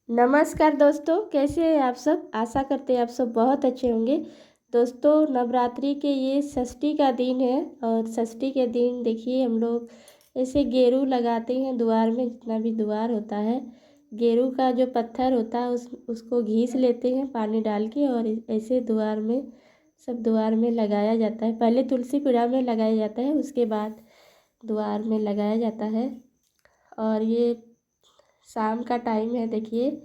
नमस्कार दोस्तों, कैसे हैं आप सब। आशा करते हैं आप सब बहुत अच्छे होंगे। दोस्तों, नवरात्रि के ये षष्ठी का दिन है और षष्ठी के दिन देखिए हम लोग ऐसे गेरू लगाते हैं द्वार में। जितना भी द्वार होता है, गेरू का जो पत्थर होता है उसको घिस लेते हैं पानी डाल के और ऐसे द्वार में सब द्वार में लगाया जाता है। पहले तुलसी पीढ़ा में लगाया जाता है, उसके बाद द्वार में लगाया जाता है। और ये शाम का टाइम है। देखिए,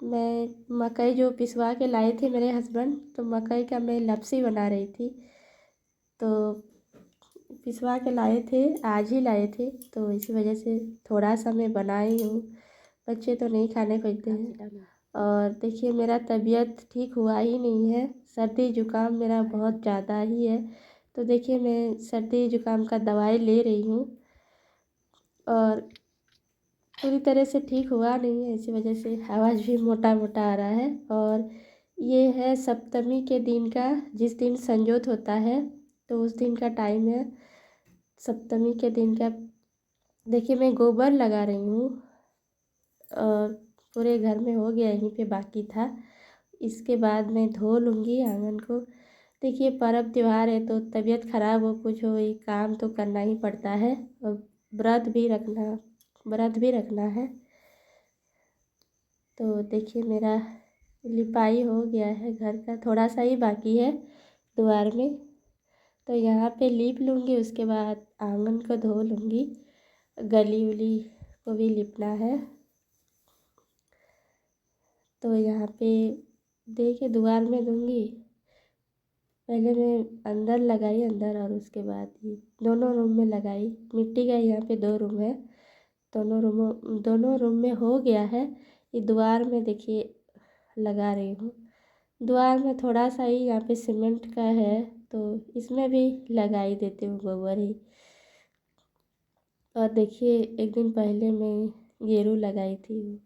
मैं मकई जो पिसवा के लाए थे मेरे हस्बैंड, तो मकई का मैं लपसी बना रही थी। तो पिसवा के लाए थे, आज ही लाए थे, तो इसी वजह से थोड़ा सा मैं बनाई हूँ। बच्चे तो नहीं खाने खोजते हैं। और देखिए, मेरा तबीयत ठीक हुआ ही नहीं है। सर्दी जुकाम मेरा बहुत ज़्यादा ही है। तो देखिए, मैं सर्दी जुकाम का दवाई ले रही हूँ और पूरी तरह से ठीक हुआ नहीं है। इसी वजह से आवाज़ भी मोटा मोटा आ रहा है। और ये है सप्तमी के दिन का, जिस दिन संजोत होता है, तो उस दिन का टाइम है सप्तमी के दिन का। देखिए, मैं गोबर लगा रही हूँ और पूरे घर में हो गया, यहीं पे बाकी था। इसके बाद मैं धो लूँगी आंगन को। देखिए, पर्व त्योहार है तो तबीयत ख़राब हो कुछ हो, ये काम तो करना ही पड़ता है। और व्रत भी रखना है। तो देखिए, मेरा लिपाई हो गया है, घर का थोड़ा सा ही बाकी है द्वार में। तो यहाँ पे लीप लूँगी, उसके बाद आंगन को धो लूँगी। गली उली को भी लिपना है। तो यहाँ पे देखिए द्वार में दूँगी। पहले मैं अंदर लगाई, अंदर, और उसके बाद ये दोनों रूम में लगाई। मिट्टी का यहाँ पे 2 रूम है, दोनों रूम में हो गया है। ये द्वार में देखिए लगा रही हूँ। द्वार में थोड़ा सा ही यहाँ पे सीमेंट का है, तो इसमें भी लगा ही देती हूँ गोबर ही। और देखिए, एक दिन पहले मैं गेरू लगाई थी,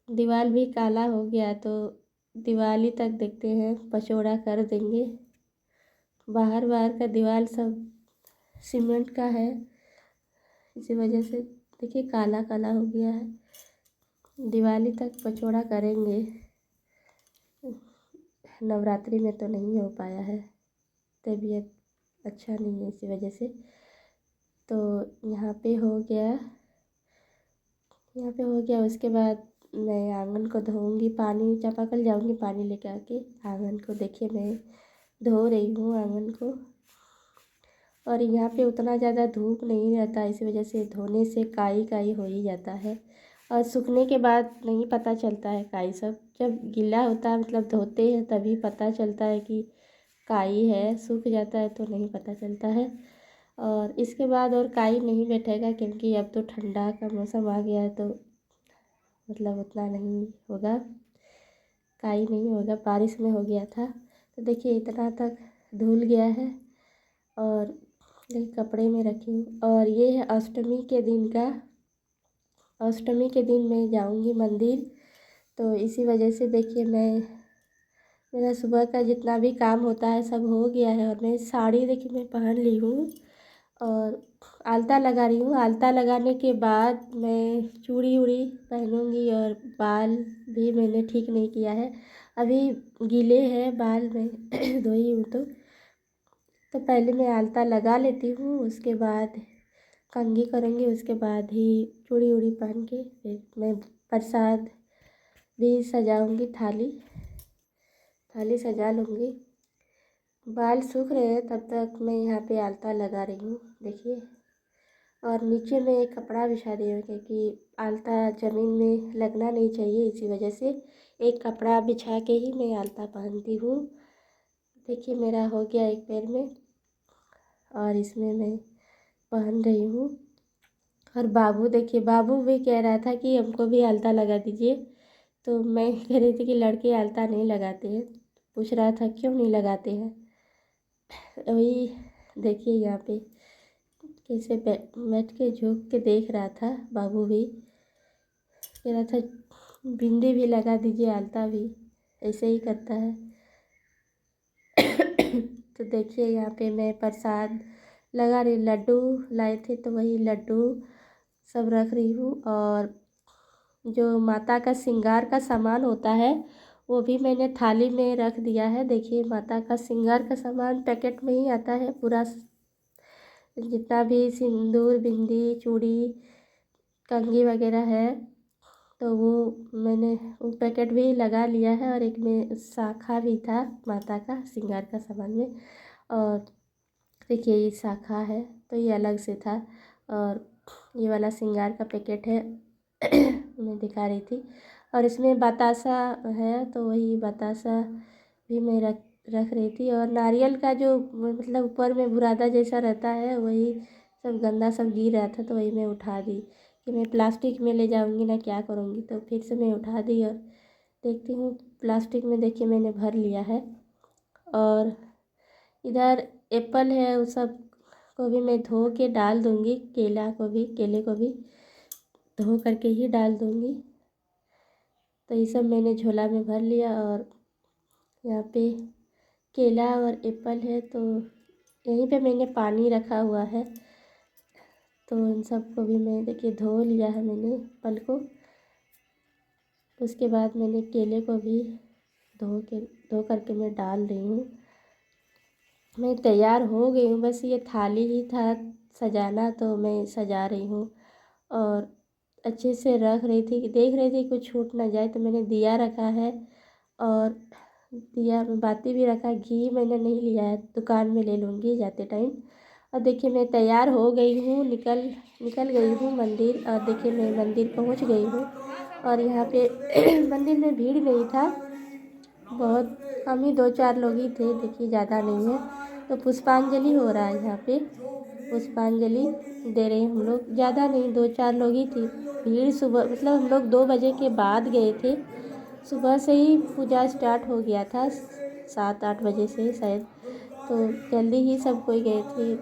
दीवार भी काला हो गया, तो दिवाली तक देखते हैं पचौड़ा कर देंगे। बाहर बाहर का दीवार सब सीमेंट का है, इसी वजह से देखिए काला काला हो गया है। दिवाली तक पचौड़ा करेंगे, नवरात्रि में तो नहीं हो पाया है, तबीयत अच्छा नहीं है इसी वजह से। तो यहाँ पे हो गया, उसके बाद मैं आंगन को धोऊंगी। पानी चापाकल जाऊंगी, पानी लेके आके आंगन को देखिए मैं धो रही हूँ आंगन को। और यहाँ पे उतना ज़्यादा धूप नहीं रहता, इसी वजह से धोने से काई काई हो ही जाता है। और सूखने के बाद नहीं पता चलता है काई सब, जब गीला होता है मतलब धोते हैं तभी पता चलता है कि काई है। सूख जाता है तो नहीं पता चलता है। और इसके बाद और काई नहीं बैठेगा, क्योंकि अब तो ठंडा का मौसम आ गया है, तो मतलब उतना नहीं होगा, काई नहीं होगा। बारिश में हो गया था, तो देखिए इतना तक धुल गया है। और ये कपड़े में रखी हूँ। और ये है अष्टमी के दिन मैं जाऊँगी मंदिर। तो इसी वजह से देखिए मेरा सुबह का जितना भी काम होता है सब हो गया है। और मैं साड़ी देखिए मैं पहन ली हूँ और आलता लगा रही हूँ। आलता लगाने के बाद मैं चूड़ी उड़ी पहनूँगी। और बाल भी मैंने ठीक नहीं किया है, अभी गीले हैं बाल, मैं धोई हूँ तो पहले मैं आलता लगा लेती हूँ, उसके बाद कंघी करूँगी, उसके बाद ही चूड़ी उड़ी पहन के फिर मैं प्रसाद भी सजाऊँगी। थाली सजा लूँगी। बाल सूख रहे हैं तब तक मैं यहाँ पे आलता लगा रही हूँ देखिए। और नीचे में एक कपड़ा बिछा दी हूँ, क्योंकि आलता ज़मीन में लगना नहीं चाहिए, इसी वजह से एक कपड़ा बिछा के ही मैं आलता पहनती हूँ। देखिए, मेरा हो गया एक पैर में और इसमें मैं पहन रही हूँ। और बाबू देखिए, बाबू भी कह रहा था कि हमको भी आलता लगा दीजिए। तो मैं कह रही थी कि लड़के आलता नहीं लगाते हैं, पूछ रहा था क्यों नहीं लगाते हैं। वही देखिए यहाँ पे कैसे बैठ के झुक के देख रहा था। बाबू भी कह रहा था बिंदी भी लगा दीजिए, आलता भी, ऐसे ही करता है। तो देखिए यहाँ पे मैं प्रसाद लगा रही, लड्डू लाए थे तो वही लड्डू सब रख रही हूँ। और जो माता का श्रृंगार का सामान होता है वो भी मैंने थाली में रख दिया है। देखिए माता का श्रृंगार का सामान पैकेट में ही आता है पूरा, जितना भी सिंदूर, बिंदी, चूड़ी, कंघी वगैरह है, तो वो मैंने वो पैकेट भी लगा लिया है। और एक में शाखा भी था माता का श्रृंगार का सामान में। और देखिए ये शाखा है तो ये अलग से था, और ये वाला श्रृंगार का पैकेट है मैं दिखा रही थी। और इसमें बतासा है तो वही बतासा भी मैं रख रही थी। और नारियल का जो मतलब ऊपर में बुरादा जैसा रहता है वही सब गंदा सब गिर रहा था, तो वही मैं उठा दी कि मैं प्लास्टिक में ले जाऊंगी ना क्या करूँगी, तो फिर से मैं उठा दी। और देखती हूँ प्लास्टिक में, देखिए मैंने भर लिया है। और इधर एप्पल है, उस सब को भी मैं धो के डाल दूँगी, केले को भी धो करके ही डाल दूँगी। तो ये सब मैंने झोला में भर लिया। और यहाँ पे केला और एप्पल है, तो यहीं पे मैंने पानी रखा हुआ है, तो इन सब को भी मैं देखिए धो लिया है मैंने एप्पल को। उसके बाद मैंने केले को भी धो करके मैं डाल रही हूँ। मैं तैयार हो गई हूँ, बस ये थाली ही था सजाना, तो मैं सजा रही हूँ। और अच्छे से रख रही थी, देख रही थी कुछ छूट ना जाए, तो मैंने दिया रखा है। और दिया में बाती भी रखा, घी मैंने नहीं लिया है, दुकान में ले लूँगी जाते टाइम। और देखिए मैं तैयार हो गई हूँ, निकल गई हूँ मंदिर। और देखिए मैं मंदिर पहुँच गई हूँ। और यहाँ पे मंदिर में भीड़ नहीं था, बहुत हम ही 2-4 लोग ही थे, देखिए ज़्यादा नहीं है। तो पुष्पांजलि हो रहा है यहाँ पे, पुष्पांजलि दे रहे हैं हम लोग, ज़्यादा नहीं 2-4 लोग ही थी। भीड़ सुबह मतलब हम लोग 2 बजे के बाद गए थे, सुबह से ही पूजा स्टार्ट हो गया था 7-8 बजे से शायद, तो जल्दी ही सब कोई गए थे।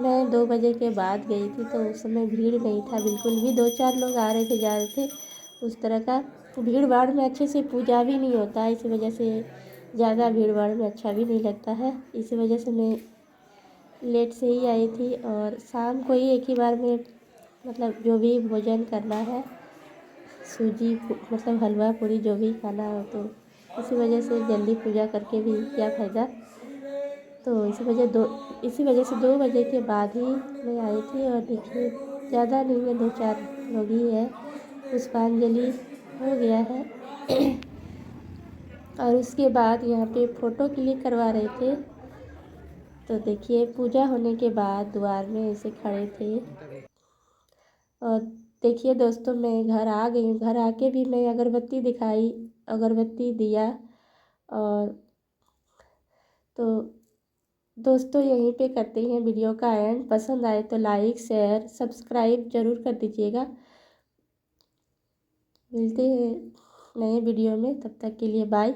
मैं 2 बजे के बाद गई थी, तो उस समय भीड़ नहीं था बिल्कुल भी, 2-4 लोग आ रहे थे जा रहे थे। उस तरह का भीड़ भाड़ में अच्छे से पूजा भी नहीं होता है, इसी वजह से ज़्यादा भीड़ भाड़ में अच्छा भी नहीं लगता है। इसी वजह से मैं लेट से ही आई थी। और शाम को ही एक ही बार में मतलब जो भी भोजन करना है, सूजी मतलब हलवा पूरी जो भी खाना हो, तो इसी वजह से जल्दी पूजा करके भी क्या फ़ायदा। तो इसी वजह से 2 बजे के बाद ही मैं आई थी। और देखिए ज़्यादा नहीं है, 2-4 लोग ही है, पुष्पांजलि हो गया है। और उसके बाद यहाँ पे फ़ोटो क्लिक करवा रहे थे, तो देखिए पूजा होने के बाद द्वार में ऐसे खड़े थे। और देखिए दोस्तों मैं घर आ गई हूँ, घर आके भी मैं अगरबत्ती दिखाई, अगरबत्ती दिया। और तो दोस्तों यहीं पे करते हैं वीडियो का एंड, पसंद आए तो लाइक शेयर सब्सक्राइब ज़रूर कर दीजिएगा। मिलते हैं नए वीडियो में, तब तक के लिए बाय।